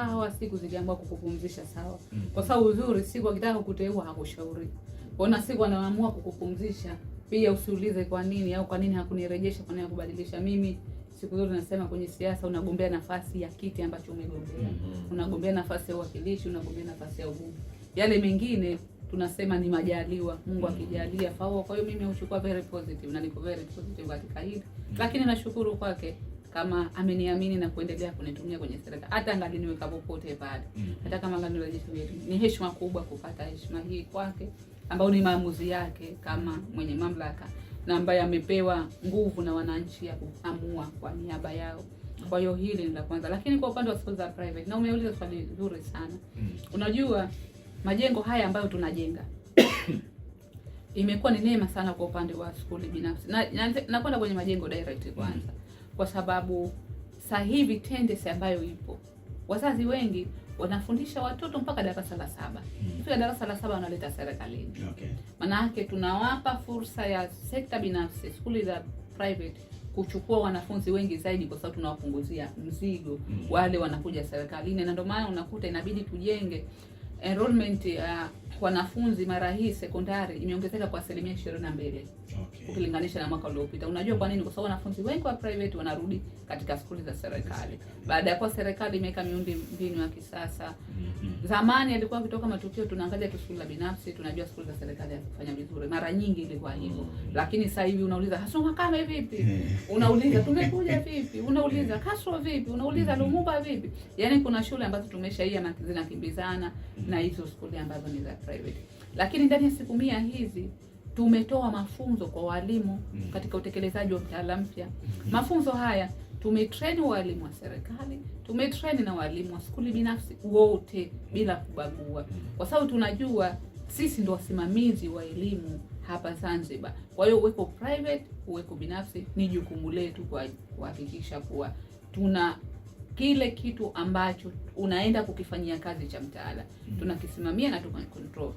sawa, siku ziliamua kukupumzisha sawa. Kwa sababu uzuri siku akitaka kukuteua hakushauri. Kuna siku anaamua kukupumzisha, pia usiulize kwa nini au kwa nini hakunirejesha, kwa nini hakubadilisha. Mimi siku zote nasema kwenye siasa unagombea nafasi ya kiti ambacho umegombea. Unagombea nafasi ya uwakilishi, unagombea nafasi ya ubunge. Yale mengine tunasema ni majaliwa, Mungu akijalia fawa. Kwa hiyo mimi huchukua very positive na niko very positive katika hili. Lakini nashukuru kwake kama ameniamini na kuendelea kunitumia kwenye serikali. Hata angaliniweka popote pale. Hata kama anganirejesha, ni heshima kubwa kupata heshima hii kwake, ambao ni maamuzi yake kama mwenye mamlaka na ambaye amepewa nguvu na wananchi ya kuamua kwa niaba yao. Kwa hiyo hili ni la kwanza. Lakini kwa upande wa schools za private, na umeuliza swali zuri sana. Unajua majengo haya ambayo tunajenga imekuwa ni neema sana kwa upande wa shule binafsi. Na kwenda kwenye majengo direct kwanza. Kwa sababu sasa hivi tendency ambayo ipo, wazazi wengi wanafundisha watoto mpaka darasa la 7. Kifika darasa la 7 wanaleta serikalini. Maana yake tunawapa fursa ya sekta binafsi, shule za private kuchukua wanafunzi wengi zaidi, kwa sababu tunawapunguzia mzigo wale wanakuja serikalini. Na ndio maana unakuta inabidi tujenge enrollment ya wanafunzi mara hii sekondari imeongezeka kwa 22%. Ukilinganisha na mwaka uliopita. Unajua kwa nini? Kwa sababu wanafunzi wengi wa private wanarudi katika shule za serikali. Baada ya kwa serikali imeweka miundo mbinu ya kisasa. Zamani alikuwa kutoka matukio tunaangalia tu shule binafsi, tunajua shule za serikali hazifanya vizuri. Mara nyingi ilikuwa hivyo. Lakini sasa hivi unauliza Hasoma kama vipi? Unauliza tumekuja vipi? Unauliza Kasro vipi? Unauliza Lumumba vipi? Yaani kuna shule ambazo tumeshaia na zinakimbizana na hizo shule ambazo ni za private. Lakini ndani ya siku 100 hizi tumetoa mafunzo kwa walimu katika utekelezaji wa mtaala mpya. Mafunzo haya tumetrain walimu wa serikali, tumetrain na walimu wa shule binafsi wote bila kubagua. Kwa sababu tunajua sisi ndio wasimamizi wa elimu hapa Zanzibar. Kwa hiyo uweko private, uweko binafsi, ni jukumu letu kuhakikisha kuwa tuna kile kitu ambacho unaenda kukifanyia kazi cha mtaala tunakisimamia na tunakontrol.